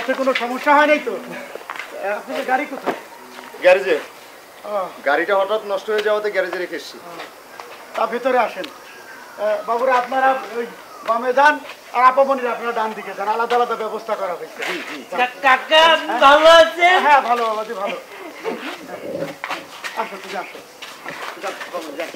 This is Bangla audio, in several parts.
পথে কোনো সমস্যা হয় নাই তো? আপনাদের গাড়ি কোথায়? গ্যারেজে। গাড়িটা হঠাৎ নষ্ট হয়ে যাওয়াতে গ্যারেজে রেখে এসেছি। তা ভেতরে আসেন। বাবুরা আপনারা ওই বামে যান, আর আপামনিরা আপনারা ডান দিকে যান, আলাদা আলাদা ব্যবস্থা করা হয়েছে। কাকা ভালো আছে? হ্যাঁ ভালো বাবাজি, ভালো। আসো তুই আসো, বাবু যান।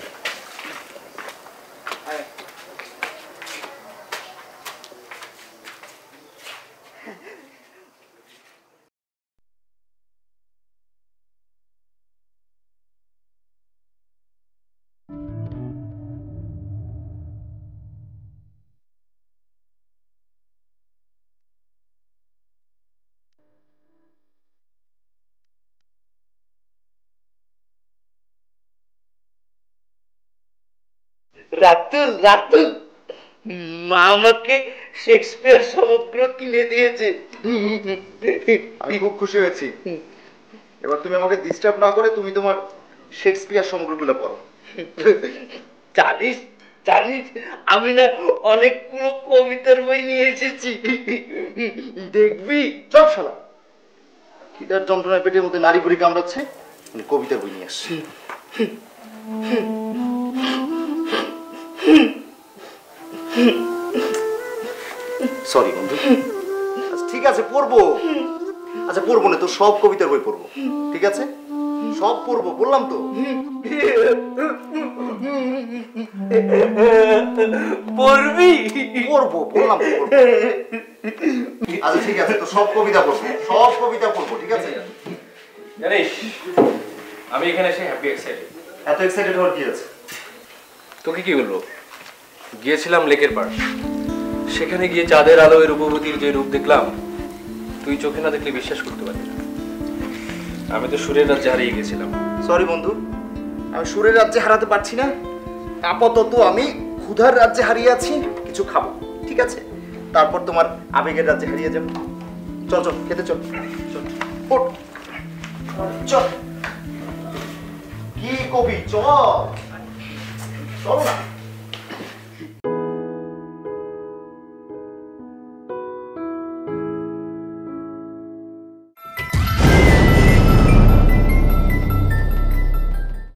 রাতুল রাতুল, মা আমাকে শেক্সপিয়ার সমগ্র কিনে দিয়েছে। আমি খুব খুশি হয়েছি। এবার তুমি আমাকে ডিস্টার্ব না করে তুমি তোমার শেক্সপিয়ার সমগ্রগুলো পড়ো। জানিস জানিস, আমি না অনেকগুলো কবিতার বই নিয়ে এসেছি, দেখবি? চল শালা, খিদার যন্ত্রণায় পেটের মধ্যে নারী বুড়ি কামড়াচ্ছে, কবিতার বই নিয়ে আসছি। সরি বন্ধু। আচ্ছা ঠিক আছে, পড়বো। আচ্ছা পড়বো না তো, সব কবিতার বই পড়বো, ঠিক আছে? সব পড়বো বললাম তো। পড়বি? পড়বো বললাম তো, পড়বো। আচ্ছা ঠিক আছে, তো সব কবিতা পড়বো, সব কবিতা পড়বো, ঠিক আছে? জানিস, আমি এখানে এসে হ্যাপি এক্সাইটেড। এত এক্সাইটেড হওয়ার কি আছে? তোকে কি বলবো, গিয়েছিলাম লেকের পাড়, সেখানে গিয়ে চাঁদের আলোয় রূপবতীর যে রূপ দেখলাম, তুই চোখে না দেখলে বিশ্বাস করতে পারবি না। আমি তো সুরের রাজ্যে হারিয়ে গেছিলাম। সরি বন্ধু, আমি সুরের রাজ্যে হারাতে পারছি না। আপাতত আমি ক্ষুধার রাজ্যে হারিয়ে আছি, কিছু খাবো, ঠিক আছে? তারপর তোমার আবেগের রাজ্যে হারিয়ে যাবো। চল চল খেতে চল, চল ওঠ, চল। কি কবি, চল চল না।